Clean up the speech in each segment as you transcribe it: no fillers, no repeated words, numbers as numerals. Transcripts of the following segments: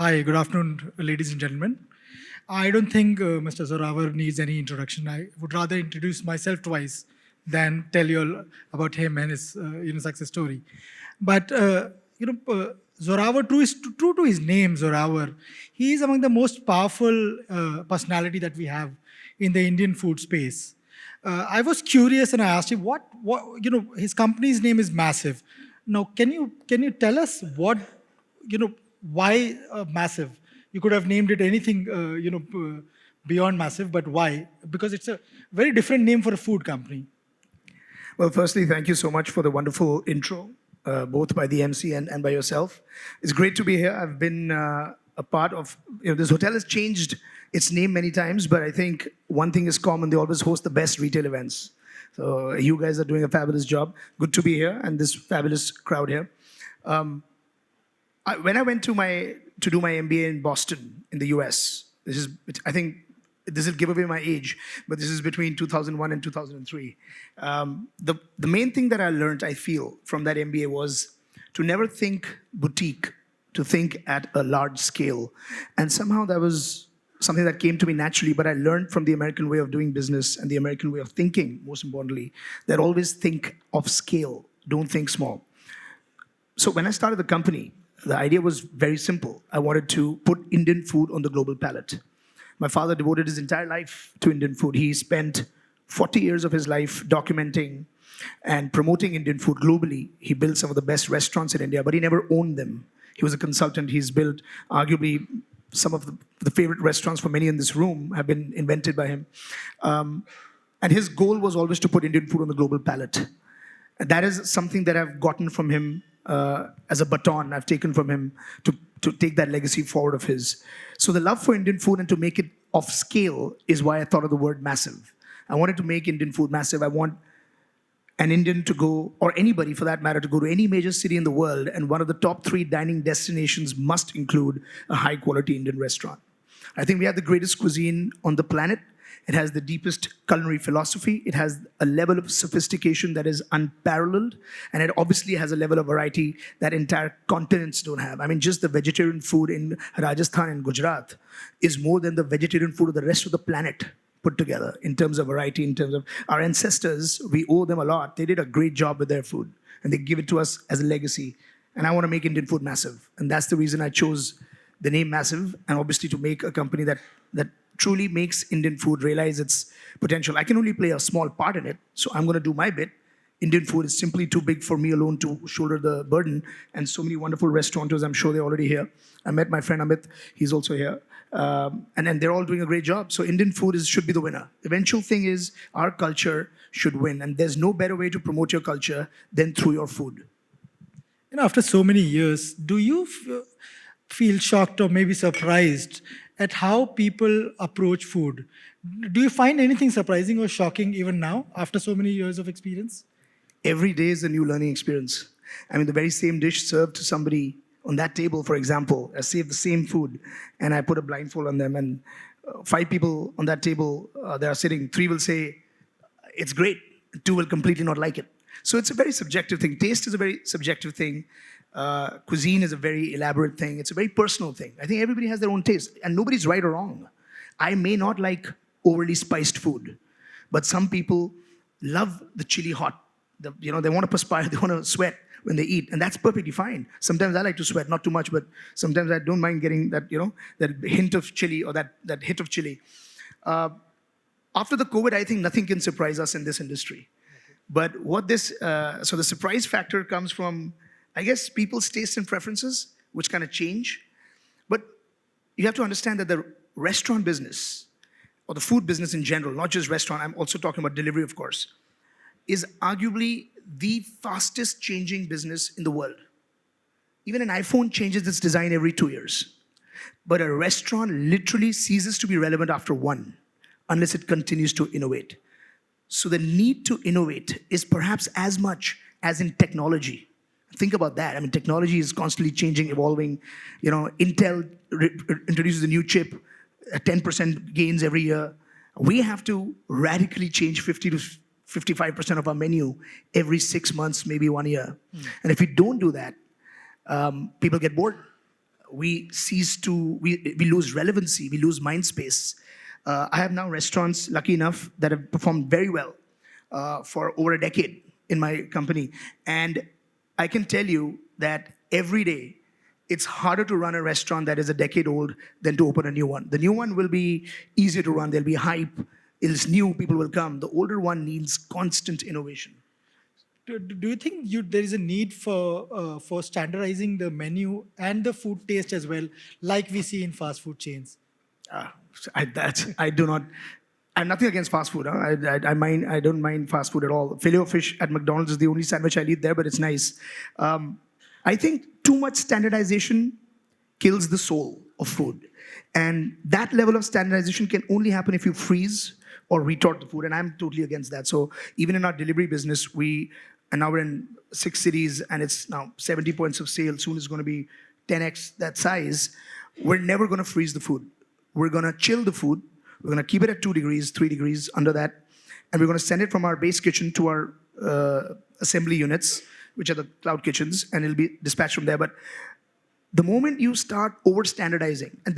Hi, good afternoon, ladies and gentlemen. I don't think Mr. Zorawar needs any introduction. I would rather introduce myself twice than tell you all about him and his success story. But Zorawar, true to his name, Zorawar, he is among the most powerful personality that we have in the Indian food space. I was curious and I asked him his company's name is Massive. Now, can you tell us why Massive? You could have named it anything, beyond Massive, but why? Because it's a very different name for a food company. Well, firstly, thank you so much for the wonderful intro, both by the MC and by yourself. It's great to be here. I've been a part of, this hotel has changed its name many times, but I think one thing is common. They always host the best retail events. So you guys are doing a fabulous job. Good to be here and this fabulous crowd here. When I went to do my MBA in Boston, in the US, I think this will give away my age, but this is between 2001 and 2003. The main thing that I learned, I feel, from that MBA was to never think boutique, to think at a large scale. And somehow that was something that came to me naturally, but I learned from the American way of doing business and the American way of thinking, most importantly, that always think of scale, don't think small. So when I started the company, the idea was very simple. I wanted to put Indian food on the global palate. My father devoted his entire life to Indian food. He spent 40 years of his life documenting and promoting Indian food globally. He built some of the best restaurants in India, but he never owned them. He was a consultant. He's built arguably some of the favorite restaurants for many in this room have been invented by him. And his goal was always to put Indian food on the global palate. And that is something that I've gotten from him as a baton I've taken from him to take that legacy forward of his. So the love for Indian food and to make it of scale is why I thought of the word massive. I wanted to make Indian food massive. I want an Indian to go, or anybody for that matter, to go to any major city in the world, and one of the top 3 dining destinations must include a high-quality Indian restaurant. I think we have the greatest cuisine on the planet. It has the deepest culinary philosophy. It has a level of sophistication that is unparalleled. And it obviously has a level of variety that entire continents don't have. I mean, just the vegetarian food in Rajasthan and Gujarat is more than the vegetarian food of the rest of the planet put together in terms of variety, in terms of our ancestors. We owe them a lot. They did a great job with their food. And they give it to us as a legacy. And I want to make Indian food massive. And that's the reason I chose the name Massive, and obviously to make a company that truly makes Indian food realize its potential. I can only play a small part in it, so I'm going to do my bit. Indian food is simply too big for me alone to shoulder the burden, and so many wonderful restaurateurs, I'm sure they're already here. I met my friend Amit, he's also here. And they're all doing a great job. So Indian food should be the winner. The eventual thing is our culture should win, and there's no better way to promote your culture than through your food. After so many years, do you feel shocked or maybe surprised at how people approach food? Do you find anything surprising or shocking even now, after so many years of experience? Every day is a new learning experience. I mean, the very same dish served to somebody on that table, for example, I save the same food, and I put a blindfold on them, and 5 people on that table, they are sitting, 3 will say, it's great, 2 will completely not like it. So it's a very subjective thing. Taste is a very subjective thing. Cuisine is a very elaborate thing. It's a very personal thing. I think everybody has their own taste, and nobody's right or wrong. I may not like overly spiced food, but some people love the chili hot. They want to perspire, they want to sweat when they eat, and that's perfectly fine. Sometimes I like to sweat, not too much, but sometimes I don't mind getting that, that hint of chili or that hit of chili. After the COVID, I think nothing can surprise us in this industry. But so the surprise factor comes from, I guess, people's tastes and preferences, which kind of change. But you have to understand that the restaurant business, or the food business in general, not just restaurant, I'm also talking about delivery, of course, is arguably the fastest changing business in the world. Even an iPhone changes its design every 2 years. But a restaurant literally ceases to be relevant after 1, unless it continues to innovate. So the need to innovate is perhaps as much as in technology. Think about that. I mean, technology is constantly changing, evolving. Intel introduces a new chip, 10% gains every year. We have to radically change 50 to 55% of our menu every 6 months, maybe 1 year. And if we don't do that, people get bored. we lose relevancy, we lose mind space. I have now restaurants, lucky enough, that have performed very well for over a decade in my company. And I can tell you that every day, it's harder to run a restaurant that is a decade old than to open a new one. The new one will be easier to run. There'll be hype. It's new, people will come. The older one needs constant innovation. Do you think there is a need for standardizing the menu and the food taste as well, like we see in fast food chains? I do not. I'm nothing against fast food. Huh? I don't mind fast food at all. Filet of fish at McDonald's is the only sandwich I eat there, but it's nice. I think too much standardization kills the soul of food. And that level of standardization can only happen if you freeze or retort the food. And I'm totally against that. So even in our delivery business, and now we're in 6 cities and it's now 70 points of sale. Soon it's going to be 10x that size. We're never going to freeze the food. We're going to chill the food. We're going to keep it at 2 degrees, 3 degrees under that. And we're going to send it from our base kitchen to our assembly units, which are the cloud kitchens, and it'll be dispatched from there. But the moment you start over-standardizing, and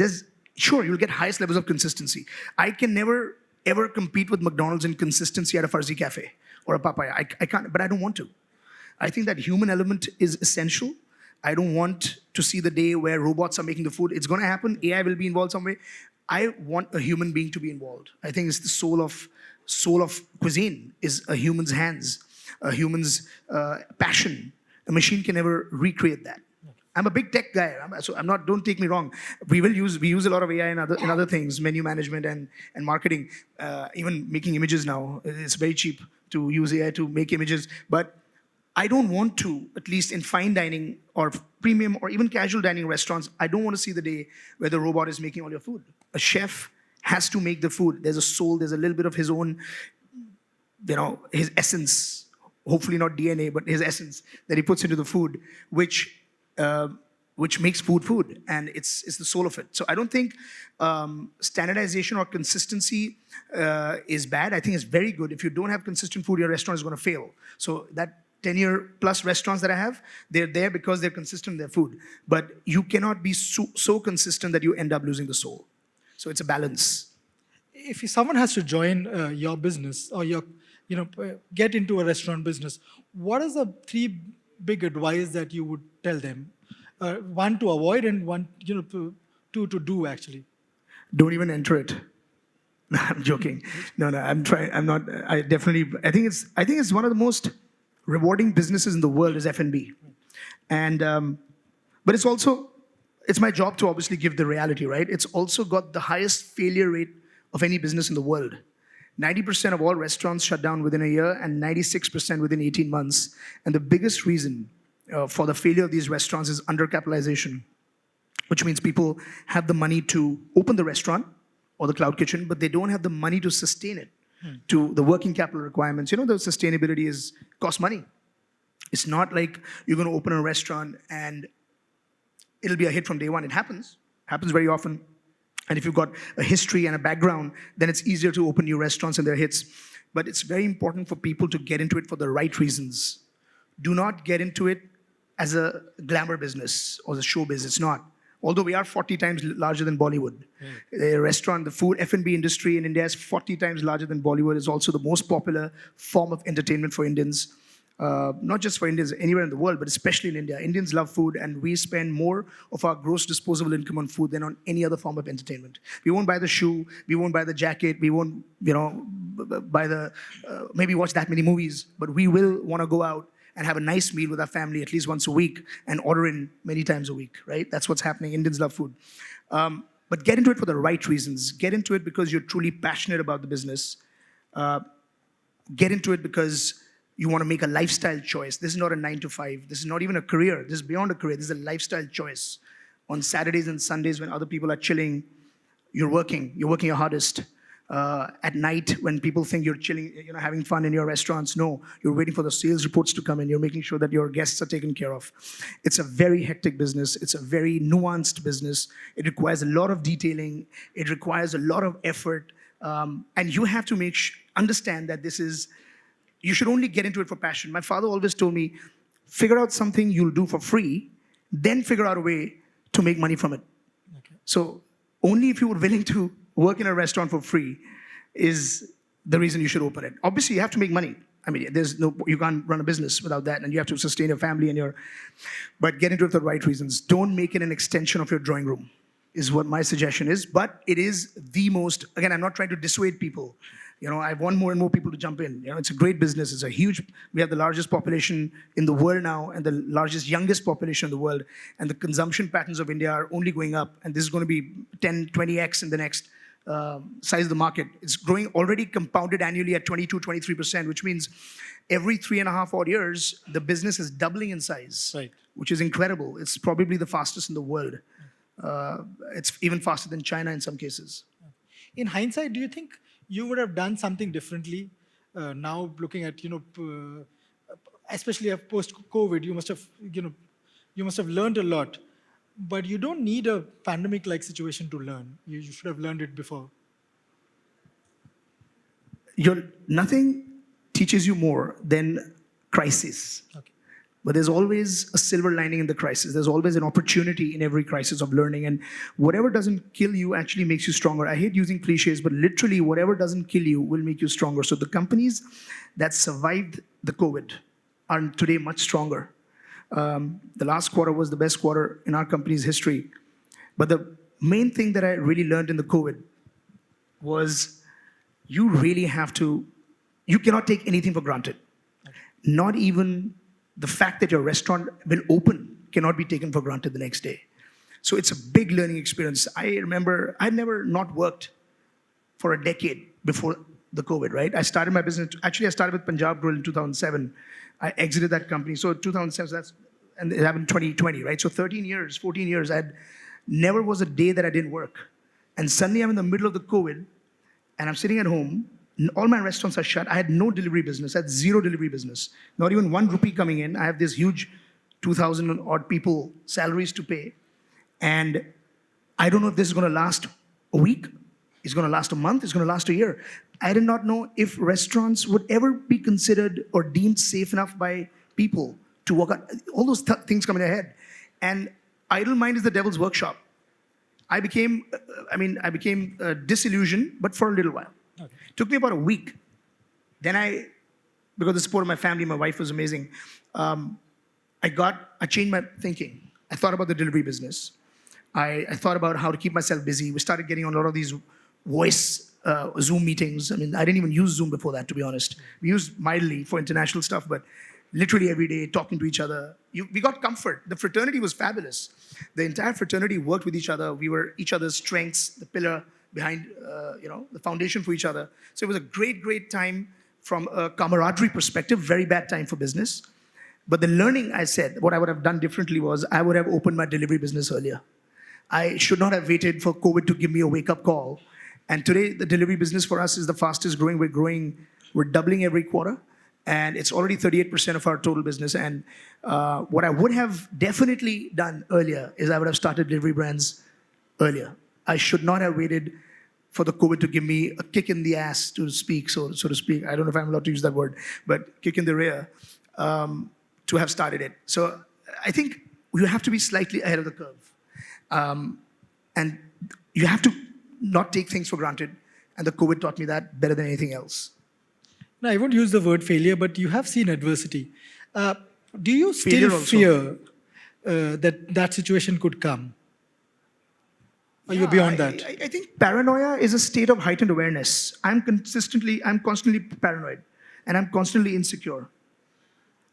you'll get highest levels of consistency. I can never, ever compete with McDonald's in consistency at a Farzi Cafe or a Papaya. I can't, but I don't want to. I think that human element is essential. I don't want to see the day where robots are making the food. It's going to happen. AI will be involved some way. I want a human being to be involved. I think it's the soul of cuisine is a human's hands, a human's passion. A machine can never recreate that. I'm a big tech guy, so I'm not. Don't take me wrong. We use a lot of AI in other things, menu management and marketing, even making images now. It's very cheap to use AI to make images, but I don't want to, at least in fine dining or premium or even casual dining restaurants, I don't want to see the day where the robot is making all your food. A chef has to make the food. There's a soul, there's a little bit of his own, his essence, hopefully not DNA, but his essence that he puts into the food, which makes food, and it's the soul of it. So I don't think standardization or consistency is bad. I think it's very good. If you don't have consistent food, your restaurant is going to fail. So that 10-year plus restaurants that I have, they're there because they're consistent in their food. But you cannot be so consistent that you end up losing the soul. So it's a balance. If someone has to join your business or get into a restaurant business, what is the 3 big advice that you would tell them? One to avoid and one to do actually. Don't even enter it. No, I'm joking. No, I'm trying. I'm not. I think it's one of the most rewarding businesses in the world is F&B, and but it's my job to obviously give the reality, right? It's also got the highest failure rate of any business in the world. 90% of all restaurants shut down within a year and 96% within 18 months. And the biggest reason for the failure of these restaurants is undercapitalization, which means people have the money to open the restaurant or the cloud kitchen, but they don't have the money to sustain it, to the working capital requirements. The sustainability costs money. It's not like you're going to open a restaurant and it'll be a hit from day one. It happens very often. And if you've got a history and a background, then it's easier to open new restaurants and they're hits. But it's very important for people to get into it for the right reasons. Do not get into it as a glamour business or a showbiz. It's not. Although we are 40 times larger than Bollywood. The food F&B industry in India is 40 times larger than Bollywood. It's also the most popular form of entertainment for Indians. Not just for Indians, anywhere in the world, but especially in India. Indians love food, and we spend more of our gross disposable income on food than on any other form of entertainment. We won't buy the shoe, we won't buy the jacket, we won't, buy maybe watch that many movies, but we will want to go out and have a nice meal with our family at least once a week and order in many times a week, right? That's what's happening. Indians love food. But get into it for the right reasons. Get into it because you're truly passionate about the business. Get into it because you want to make a lifestyle choice. This is not a 9 to 5. This is not even a career. This is beyond a career. This is a lifestyle choice. On Saturdays and Sundays when other people are chilling, you're working your hardest. At night when people think you're chilling, having fun in your restaurants, no, you're waiting for the sales reports to come in. You're making sure that your guests are taken care of. It's a very hectic business. It's a very nuanced business. It requires a lot of detailing. It requires a lot of effort. And you have to understand that you should only get into it for passion. My father always told me, figure out something you'll do for free, then figure out a way to make money from it. Okay. So only if you were willing to work in a restaurant for free is the reason you should open it. Obviously, you have to make money. I mean, you can't run a business without that, and you have to sustain your family but get into it for the right reasons. Don't make it an extension of your drawing room, is what my suggestion is. But it is the most, again, I'm not trying to dissuade people. I want more and more people to jump in. It's a great business. It's a huge, we have the largest population in the world now and the largest, youngest population in the world. And the consumption patterns of India are only going up. And this is going to be 10, 20x in the next size of the market. It's growing already compounded annually at 22, 23%, which means every 3.5 odd years, the business is doubling in size, Right. which is incredible. It's probably the fastest in the world. It's even faster than China in some cases. In hindsight, do you think you would have done something differently now looking at, especially post-COVID, you must have learned a lot, but you don't need a pandemic-like situation to learn. You should have learned it before. Nothing teaches you more than crisis. Okay. But there's always a silver lining in the crisis. There's always an opportunity in every crisis of learning. And whatever doesn't kill you actually makes you stronger. I hate using cliches, but literally whatever doesn't kill you will make you stronger. So the companies that survived the COVID are today much stronger. The last quarter was the best quarter in our company's history. But the main thing that I really learned in the COVID was you cannot take anything for granted. Okay. Not even the fact that your restaurant will open cannot be taken for granted the next day. So it's a big learning experience. I remember I'd never not worked for a decade before the COVID, right? I started my business, actually I started with Punjab Grill in 2007. I exited that company. So 2007, and it happened in 2020, right? So 13 years, 14 years, never was a day that I didn't work. And suddenly I'm in the middle of the COVID and I'm sitting at home. All my restaurants are shut. I had no delivery business. I had zero delivery business. Not even 1 rupee coming in. I have this huge 2,000 odd people salaries to pay. And I don't know if this is going to last a week. It's going to last a month. It's going to last a year. I did not know if restaurants would ever be considered or deemed safe enough by people to walk out. All those things come in their head. And idle mind is the devil's workshop. I became disillusioned, but for a little while. Okay. Took me about a week. Then because of the support of my family, my wife was amazing. I changed my thinking. I thought about the delivery business. I thought about how to keep myself busy. We started getting on a lot of these voice Zoom meetings. I didn't even use Zoom before that, to be honest. We used mildly for international stuff, but literally every day talking to each other. We got comfort. The fraternity was fabulous. The entire fraternity worked with each other. We were each other's strengths, the pillar behind, the foundation for each other. So it was a great, great time from a camaraderie perspective, very bad time for business. But the learning, I said, what I would have done differently was I would have opened my delivery business earlier. I should not have waited for COVID to give me a wake-up call. And today, the delivery business for us is the fastest growing. We're doubling every quarter. And it's already 38% of our total business. And what I would have definitely done earlier is I would have started delivery brands earlier. I should not have waited for the COVID to give me a kick in the ass, to speak, so to speak. I don't know if I'm allowed to use that word, but kick in the rear, to have started it. So I think you have to be slightly ahead of the curve. And you have to not take things for granted. And the COVID taught me that better than anything else. No, I won't use the word failure, but you have seen adversity. Do you still fear that situation could come? Or you're beyond that? I think paranoia is a state of heightened awareness. I'm constantly paranoid, and I'm constantly insecure.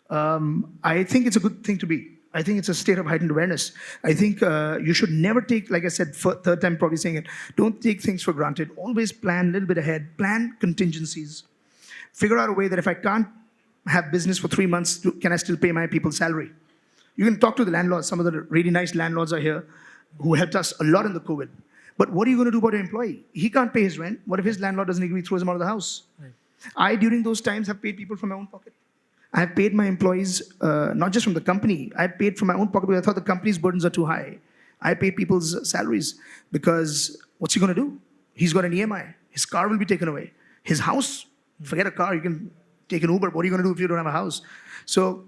I think it's a good thing to be. I think it's a state of heightened awareness. I think you should never take, like I said, third time probably saying it, don't take things for granted. Always plan a little bit ahead. Plan contingencies. Figure out a way that if I can't have business for 3 months, can I still pay my people's salary? You can talk to the landlords. Some of the really nice landlords are here who helped us a lot in the COVID. But what are you going to do about your employee? He can't pay his rent. What if his landlord doesn't agree, throws him out of the house? Right. I, during those times, have paid people from my own pocket. I have paid my employees, not just from the company. I paid from my own pocket because I thought the company's burdens are too high. I paid people's salaries because what's he going to do? He's got an EMI. His car will be taken away. His house, forget a car, you can take an Uber. What are you going to do if you don't have a house? So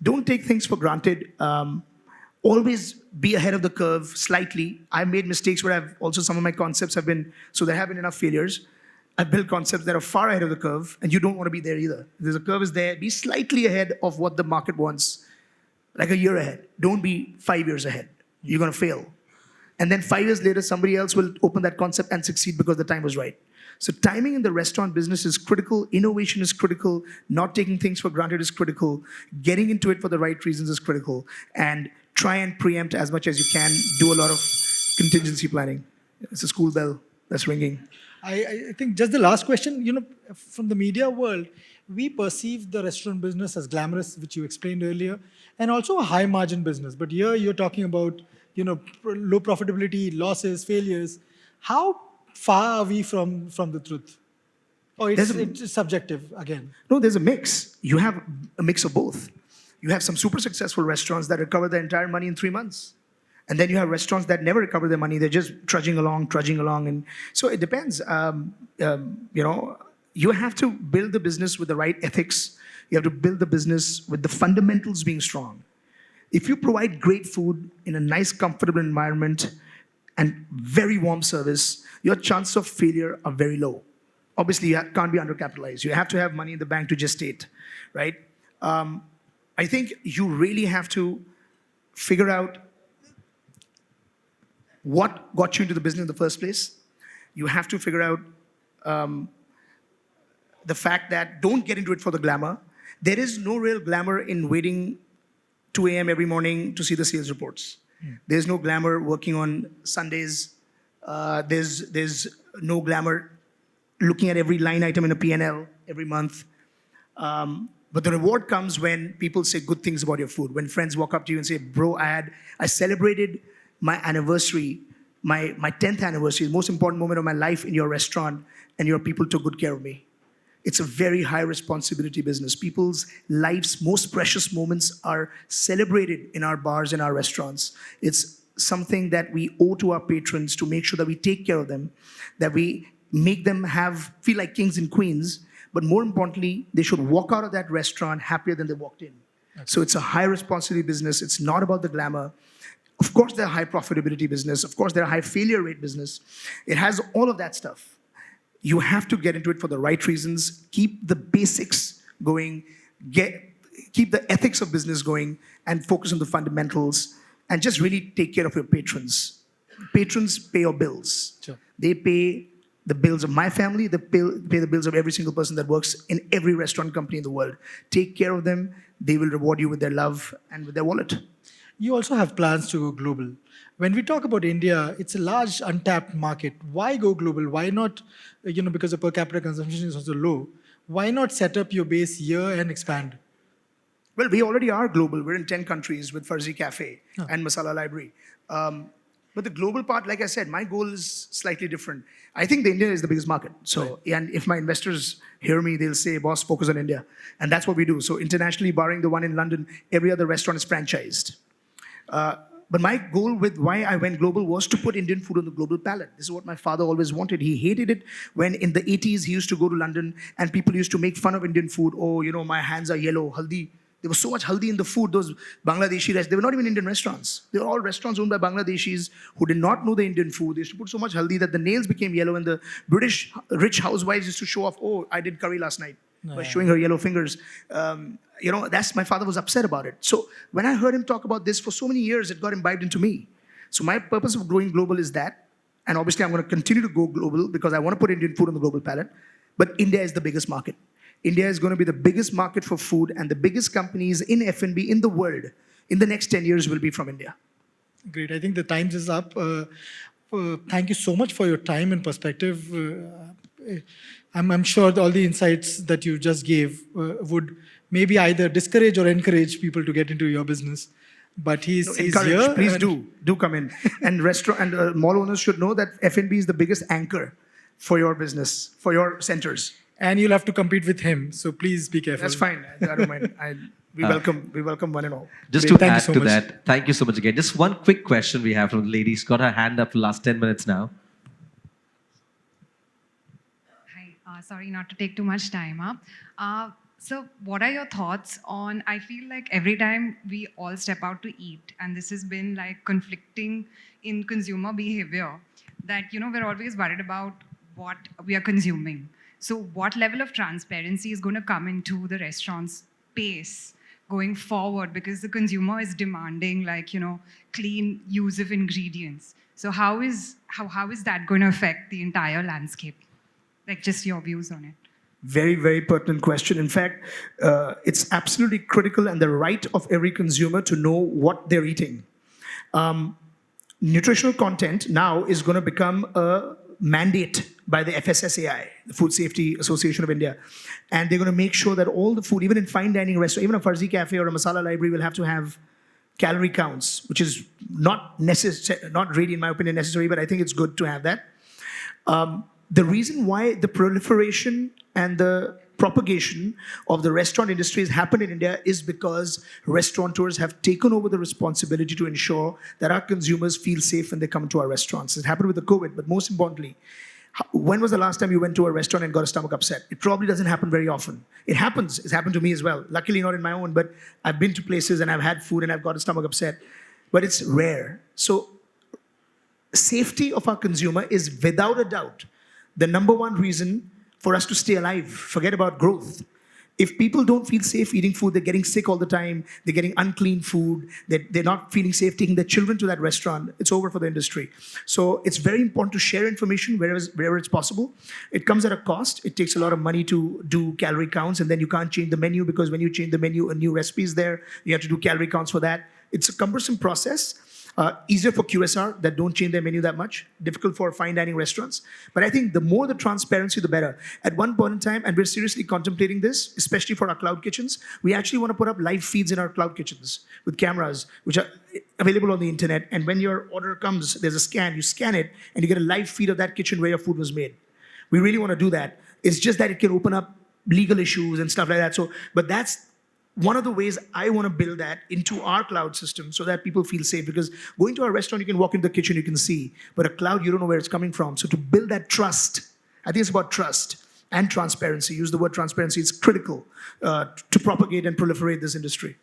don't take things for granted. always be ahead of the curve slightly. I've made mistakes where I've also, some of my concepts have been, so there have been enough failures. I've built concepts that are far ahead of the curve, and you don't want to be there either. If there's a curve is there, be slightly ahead of what the market wants, like a year ahead. Don't be 5 years ahead. You're going to fail. And then 5 years later, somebody else will open that concept and succeed because the time was right. So timing in the restaurant business is critical. Innovation is critical. Not taking things for granted is critical. Getting into it for the right reasons is critical. And try and preempt as much as you can. Do a lot of contingency planning. It's a school bell that's ringing. I think just the last question, from the media world, we perceive the restaurant business as glamorous, which you explained earlier, and also a high margin business. But here you're talking about, low profitability, losses, failures. How far are we from the truth? Or it's subjective again? No, there's a mix. You have a mix of both. You have some super successful restaurants that recover their entire money in 3 months. And then you have restaurants that never recover their money. They're just trudging along. And so it depends. You have to build the business with the right ethics. You have to build the business with the fundamentals being strong. If you provide great food in a nice, comfortable environment and very warm service, your chances of failure are very low. Obviously, you can't be undercapitalized. You have to have money in the bank to gestate, right? I think you really have to figure out what got you into the business in the first place. You have to figure out the fact that don't get into it for the glamour. There is no real glamour in waiting 2 a.m. every morning to see the sales reports. There's no glamour working on Sundays. There's no glamour looking at every line item in a P&L every month. But the reward comes when people say good things about your food. When friends walk up to you and say, bro, I celebrated my anniversary, my 10th anniversary, the most important moment of my life in your restaurant, and your people took good care of me. It's a very high responsibility business. People's lives' most precious moments are celebrated in our bars and our restaurants. It's something that we owe to our patrons to make sure that we take care of them, that we make them feel like kings and queens, but more importantly, they should walk out of that restaurant happier than they walked in. Okay. So it's a high responsibility business. It's not about the glamour. Of course, they're high profitability business. Of course, they're a high failure rate business. It has all of that stuff. You have to get into it for the right reasons. Keep the basics going. Keep the ethics of business going and focus on the fundamentals and just really take care of your patrons. Patrons pay your bills. Sure. They pay the bills of my family. They pay the bills of every single person that works in every restaurant company in the world. Take care of them. They will reward you with their love and with their wallet. You also have plans to go global. When we talk about India, it's a large untapped market. Why go global? Why not, because the per capita consumption is also low, why not set up your base here and expand? Well, we already are global. We're in 10 countries with Farzi Cafe and Masala Library. But the global part, like I said, my goal is slightly different. I think India is the biggest market. So, and if my investors hear me, they'll say, boss, focus on India. And that's what we do. So internationally, barring the one in London, every other restaurant is franchised. But my goal with why I went global was to put Indian food on the global palette. This is what my father always wanted. He hated it when in the 80s he used to go to London and people used to make fun of Indian food. Oh, my hands are yellow, haldi. There was so much haldi in the food, those Bangladeshi restaurants. They were not even Indian restaurants. They were all restaurants owned by Bangladeshis who did not know the Indian food. They used to put so much haldi that the nails became yellow and the British rich housewives used to show off, oh, I did curry last night. By showing her yellow fingers. That's my father was upset about it. So when I heard him talk about this for so many years, it got imbibed into me. So my purpose of going global is that. And obviously I'm going to continue to go global because I want to put Indian food on the global palette. But India is the biggest market. India is going to be the biggest market for food and the biggest companies in F&B in the world in the next 10 years will be from India. Great. I think the time is up. Thank you so much for your time and perspective. I'm sure all the insights that you just gave would maybe either discourage or encourage people to get into your business. But he's here. Please do come in. And restaurant and mall owners should know that F&B is the biggest anchor for your business, for your centers. And you'll have to compete with him. So please be careful. That's fine. I don't mind. We welcome one and all. Just to add to that, thank you so much again. Just one quick question we have from the lady. She's got her hand up for the last 10 minutes now. Hi, sorry not to take too much time up. So, what are your thoughts on? I feel like every time we all step out to eat, and this has been like conflicting in consumer behavior, that we're always worried about what we are consuming. So, what level of transparency is going to come into the restaurant's space going forward? Because the consumer is demanding clean use of ingredients. So, how is that going to affect the entire landscape? Like, just your views on it. Very, very pertinent question. In fact, it's absolutely critical and the right of every consumer to know what they're eating. Nutritional content now is going to become a mandate by the FSSAI, the Food Safety Association of India. And they're going to make sure that all the food, even in fine dining restaurants, even a Farzi Cafe or a Masala Library will have to have calorie counts, which is not really, in my opinion, necessary, but I think it's good to have that. The reason why the proliferation and the propagation of the restaurant industry has happened in India is because restaurateurs have taken over the responsibility to ensure that our consumers feel safe when they come to our restaurants. It happened with the COVID, but most importantly, when was the last time you went to a restaurant and got a stomach upset? It probably doesn't happen very often. It happens. It's happened to me as well. Luckily not in my own, but I've been to places and I've had food and I've got a stomach upset. But it's rare. So safety of our consumer is without a doubt the number one reason for us to stay alive. Forget about growth. If people don't feel safe eating food, they're getting sick all the time, they're getting unclean food, they're not feeling safe taking their children to that restaurant, it's over for the industry. So it's very important to share information wherever it's possible. It comes at a cost. It takes a lot of money to do calorie counts, and then you can't change the menu because when you change the menu, a new recipe is there. You have to do calorie counts for that. It's a cumbersome process. Easier for QSR that don't change their menu that much. Difficult for fine dining restaurants. But I think the more the transparency, the better. At one point in time, and we're seriously contemplating this, especially for our cloud kitchens, we actually want to put up live feeds in our cloud kitchens with cameras, which are available on the internet. And when your order comes, there's a scan, you scan it, and you get a live feed of that kitchen where your food was made. We really want to do that. It's just that it can open up legal issues and stuff like that. So, but that's one of the ways I want to build that into our cloud system so that people feel safe. Because going to a restaurant, you can walk into the kitchen, you can see. But a cloud, you don't know where it's coming from. So to build that trust, I think it's about trust and transparency. Use the word transparency. It's critical to propagate and proliferate this industry.